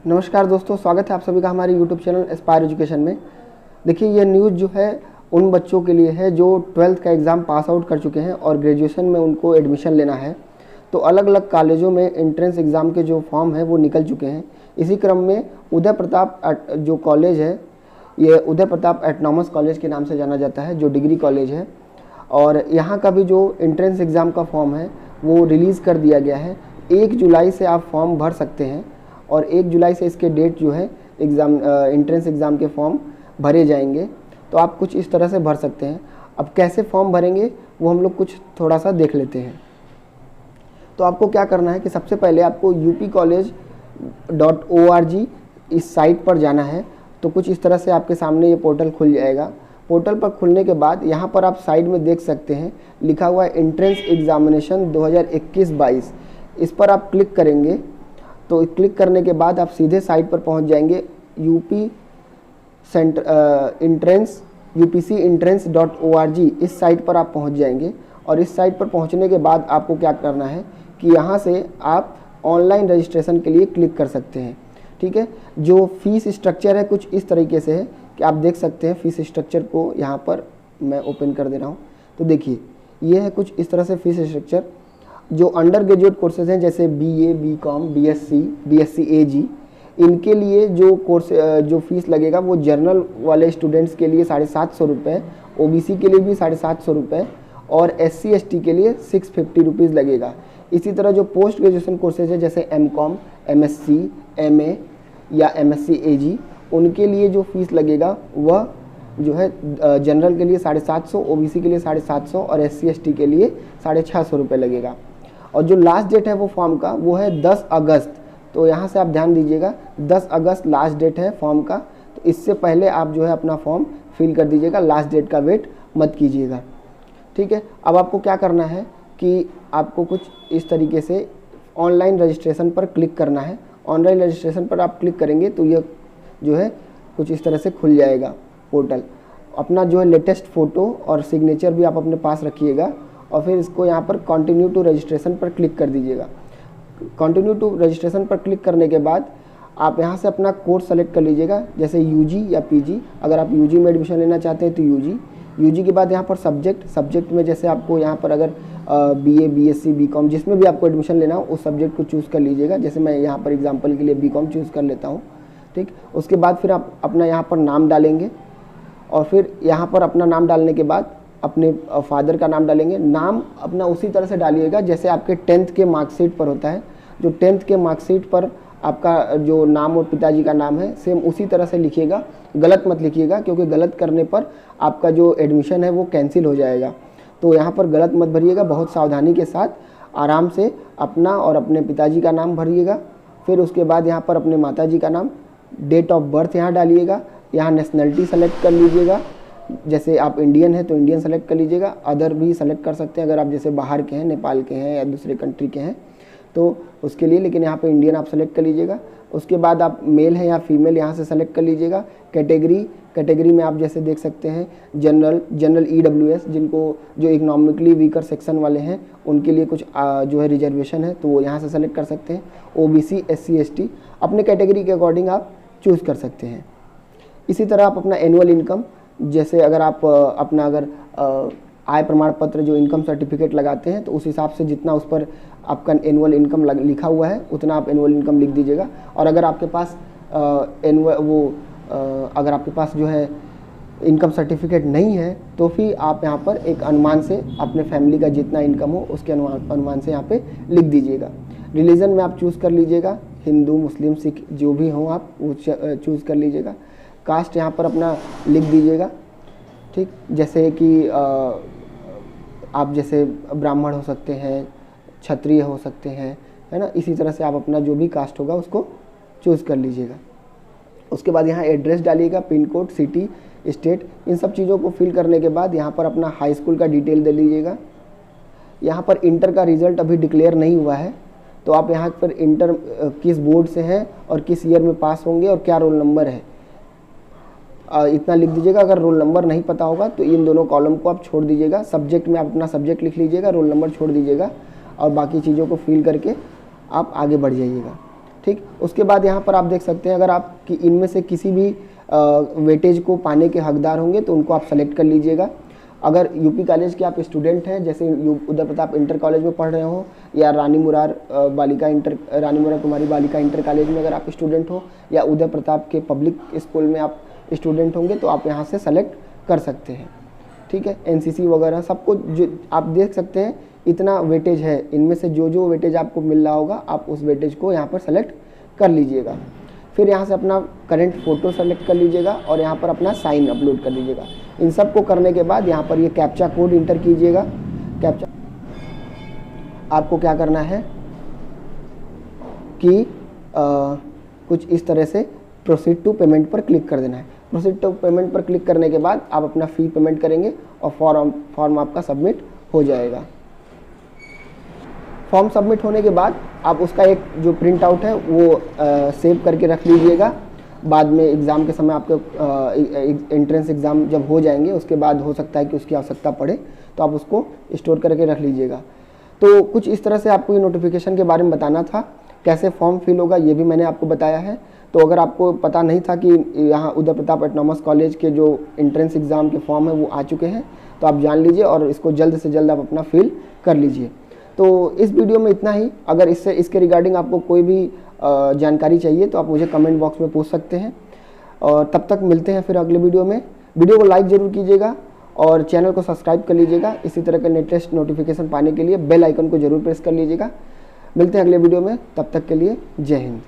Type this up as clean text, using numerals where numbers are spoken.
नमस्कार दोस्तों, स्वागत है आप सभी का हमारे यूट्यूब चैनल एस्पायर एजुकेशन में। देखिए, ये न्यूज़ जो है उन बच्चों के लिए है जो 12th का एग्ज़ाम पास आउट कर चुके हैं और ग्रेजुएशन में उनको एडमिशन लेना है। तो अलग अलग कॉलेजों में एंट्रेंस एग्ज़ाम के जो फॉर्म है वो निकल चुके हैं। इसी क्रम में उदय प्रताप जो कॉलेज है, ये उदय प्रताप ऑटोनॉमस कॉलेज के नाम से जाना जाता है, जो डिग्री कॉलेज है, और यहाँ का भी जो एंट्रेंस एग्ज़ाम का फॉर्म है वो रिलीज़ कर दिया गया है। 1 जुलाई से आप फॉर्म भर सकते हैं और 1 जुलाई से इसके डेट जो है एग्ज़ाम एंट्रेंस एग्ज़ाम के फॉर्म भरे जाएंगे। तो आप कुछ इस तरह से भर सकते हैं। अब कैसे फॉर्म भरेंगे वो हम लोग कुछ थोड़ा सा देख लेते हैं। तो आपको क्या करना है कि सबसे पहले आपको upcollege.org इस साइट पर जाना है। तो कुछ इस तरह से आपके सामने ये पोर्टल खुल जाएगा। पोर्टल पर खुलने के बाद यहाँ पर आप साइड में देख सकते हैं लिखा हुआ है एंट्रेंस एग्जामिनेशन 2021-22। इस पर आप क्लिक करेंगे तो क्लिक करने के बाद आप सीधे साइट पर पहुँच जाएंगे। upcentrence.org इस साइट पर आप पहुँच जाएंगे। और इस साइट पर पहुँचने के बाद आपको क्या करना है कि यहाँ से आप ऑनलाइन रजिस्ट्रेशन के लिए क्लिक कर सकते हैं। ठीक है, जो फीस स्ट्रक्चर है कुछ इस तरीके से है कि आप देख सकते हैं। फीस स्ट्रक्चर को यहाँ पर मैं ओपन कर दे रहा हूँ। तो देखिए, ये है कुछ इस तरह से फीस स्ट्रक्चर। जो अंडर ग्रेजुएट कोर्सेज हैं जैसे BA, BCom, BSc, BSc AG, इनके लिए जो फीस लगेगा वो जनरल वाले स्टूडेंट्स के लिए 750 रुपये, OBC के लिए भी 750 रुपये और SC ST के लिए 650 रुपीज़ लगेगा। इसी तरह जो पोस्ट ग्रेजुएशन कोर्सेज है जैसे MCom, MSc, MA या MSc AG, उनके लिए जो फीस लगेगा वह जो है जनरल के लिए 750, OBC के लिए 750 और SC ST के लिए 650 रुपये लगेगा। और जो लास्ट डेट है वो फॉर्म का वो है 10 अगस्त। तो यहाँ से आप ध्यान दीजिएगा, 10 अगस्त लास्ट डेट है फॉर्म का। तो इससे पहले आप जो है अपना फॉर्म फिल कर दीजिएगा, लास्ट डेट का वेट मत कीजिएगा। ठीक है, अब आपको क्या करना है कि आपको कुछ इस तरीके से ऑनलाइन रजिस्ट्रेशन पर क्लिक करना है। ऑनलाइन रजिस्ट्रेशन पर आप क्लिक करेंगे तो यह जो है कुछ इस तरह से खुल जाएगा पोर्टल। अपना जो है लेटेस्ट फ़ोटो और सिग्नेचर भी आप अपने पास रखिएगा और फिर इसको यहाँ पर कंटिन्यू टू रजिस्ट्रेशन पर क्लिक कर दीजिएगा। कंटिन्यू टू रजिस्ट्रेशन पर क्लिक करने के बाद आप यहाँ से अपना कोर्स सेलेक्ट कर लीजिएगा, जैसे UG या PG। अगर आप UG में एडमिशन लेना चाहते हैं तो UG के बाद यहाँ पर सब्जेक्ट में जैसे आपको यहाँ पर अगर BA, BSc, BCom जिसमें भी आपको एडमिशन लेना हो उस सब्जेक्ट को चूज़ कर लीजिएगा। जैसे मैं यहाँ पर एग्जांपल के लिए BCom चूज़ कर लेता हूँ। ठीक, उसके बाद फिर आप अपना यहाँ पर नाम डालेंगे और फिर यहाँ पर अपना नाम डालने के बाद अपने फादर का नाम डालेंगे। नाम अपना उसी तरह से डालिएगा जैसे आपके 10th के मार्कशीट पर होता है। जो 10th के मार्कशीट पर आपका जो नाम और पिताजी का नाम है सेम उसी तरह से लिखिएगा। गलत मत लिखिएगा, क्योंकि गलत करने पर आपका जो एडमिशन है वो कैंसिल हो जाएगा। तो यहाँ पर गलत मत भरिएगा, बहुत सावधानी के साथ आराम से अपना और अपने पिताजी का नाम भरिएगा। फिर उसके बाद यहाँ पर अपने माताजी का नाम, डेट ऑफ बर्थ यहाँ डालिएगा। यहाँ नेशनलिटी सेलेक्ट कर लीजिएगा, जैसे आप इंडियन हैं तो इंडियन सेलेक्ट कर लीजिएगा। अदर भी सेलेक्ट कर सकते हैं अगर आप जैसे बाहर के हैं, नेपाल के हैं या दूसरे कंट्री के हैं तो उसके लिए, लेकिन यहाँ पे इंडियन आप सेलेक्ट कर लीजिएगा। उसके बाद आप मेल है या फीमेल यहाँ से सेलेक्ट कर लीजिएगा। कैटेगरी में आप जैसे देख सकते हैं जनरल EWS, जिनको जो इकोनॉमिकली वीकर सेक्शन वाले हैं उनके लिए कुछ जो है रिजर्वेशन है तो वो यहाँ से सेलेक्ट कर सकते हैं। OBC, SC ST अपने कैटेगरी के अकॉर्डिंग आप चूज़ कर सकते हैं। इसी तरह आप अपना एनुअल इनकम, जैसे अगर आप अपना अगर आय प्रमाण पत्र जो इनकम सर्टिफिकेट लगाते हैं तो उस हिसाब से जितना उस पर आपका एनुअल इनकम लिखा हुआ है उतना आप एनुअल इनकम लिख दीजिएगा। और अगर आपके पास अगर आपके पास जो है इनकम सर्टिफिकेट नहीं है तो फिर आप यहाँ पर एक अनुमान से अपने फैमिली का जितना इनकम हो उसके अनुमान से यहाँ पे लिख दीजिएगा। रिलीजन में आप चूज़ कर लीजिएगा, हिंदू, मुस्लिम, सिख जो भी हो आप वो चूज़ कर लीजिएगा। कास्ट यहाँ पर अपना लिख दीजिएगा। ठीक, जैसे कि आप जैसे ब्राह्मण हो सकते हैं, क्षत्रिय हो सकते हैं, है ना। इसी तरह से आप अपना जो भी कास्ट होगा उसको चूज़ कर लीजिएगा। उसके बाद यहाँ एड्रेस डालिएगा, पिन कोड, सिटी, स्टेट, इन सब चीज़ों को फिल करने के बाद यहाँ पर अपना हाई स्कूल का डिटेल दे लीजिएगा। यहाँ पर इंटर का रिज़ल्ट अभी डिक्लेयर नहीं हुआ है तो आप यहाँ पर इंटर किस बोर्ड से हैं और किस ईयर में पास होंगे और क्या रोल नंबर है इतना लिख दीजिएगा। अगर रोल नंबर नहीं पता होगा तो इन दोनों कॉलम को आप छोड़ दीजिएगा। सब्जेक्ट में आप अपना सब्जेक्ट लिख लीजिएगा, रोल नंबर छोड़ दीजिएगा और बाकी चीज़ों को फिल करके आप आगे बढ़ जाइएगा। ठीक। उसके बाद यहाँ पर आप देख सकते हैं, अगर आप कि इनमें से किसी भी वेटेज को पाने के हकदार होंगे तो उनको आप सेलेक्ट कर लीजिएगा। अगर यूपी कॉलेज के आप स्टूडेंट हैं, जैसे उधर प्रताप इंटर कॉलेज में पढ़ रहे हो, या रानी मुरार कुमारी बालिका इंटर कॉलेज में अगर आप स्टूडेंट हो, या उधर प्रताप के पब्लिक स्कूल में आप स्टूडेंट होंगे, तो आप यहाँ से सेलेक्ट कर सकते हैं, ठीक है। एनसीसी वगैरह सबको जो आप देख सकते हैं, इतना वेटेज है, इनमें से जो जो वेटेज आपको मिल रहा होगा आप उस वेटेज को यहाँ पर सेलेक्ट कर लीजिएगा। फिर यहाँ से अपना करंट फ़ोटो सेलेक्ट कर लीजिएगा और यहाँ पर अपना साइन अपलोड कर लीजिएगा। इन सब को करने के बाद यहाँ पर ये कैप्चा कोड इंटर कीजिएगा। कैप्चा आपको क्या करना है कि कुछ इस तरह से प्रोसीड टू पेमेंट पर क्लिक कर देना है। प्रोसीड टू पेमेंट पर क्लिक करने के बाद आप अपना फ़ी पेमेंट करेंगे और फॉर्म आपका सबमिट हो जाएगा। फॉर्म सबमिट होने के बाद आप उसका एक जो प्रिंट आउट है वो सेव करके रख लीजिएगा। बाद में एग्ज़ाम के समय आपके एंट्रेंस एग्ज़ाम जब हो जाएंगे उसके बाद हो सकता है कि उसकी आवश्यकता पड़े, तो आप उसको स्टोर करके रख लीजिएगा। तो कुछ इस तरह से आपको ये नोटिफिकेशन के बारे में बताना था। कैसे फॉर्म फिल होगा ये भी मैंने आपको बताया है। तो अगर आपको पता नहीं था कि यहाँ उदय प्रताप ऑटोनॉमस कॉलेज के जो एंट्रेंस एग्ज़ाम के फॉर्म है वो आ चुके हैं, तो आप जान लीजिए और इसको जल्द से जल्द आप अपना फिल कर लीजिए। तो इस वीडियो में इतना ही। अगर इसके रिगार्डिंग आपको कोई भी जानकारी चाहिए तो आप मुझे कमेंट बॉक्स में पूछ सकते हैं। और तब तक मिलते हैं फिर अगले वीडियो में। वीडियो को लाइक ज़रूर कीजिएगा और चैनल को सब्सक्राइब कर लीजिएगा। इसी तरह के लेटेस्ट नोटिफिकेशन पाने के लिए बेल आइकन को ज़रूर प्रेस कर लीजिएगा। मिलते हैं अगले वीडियो में, तब तक के लिए जय हिंद।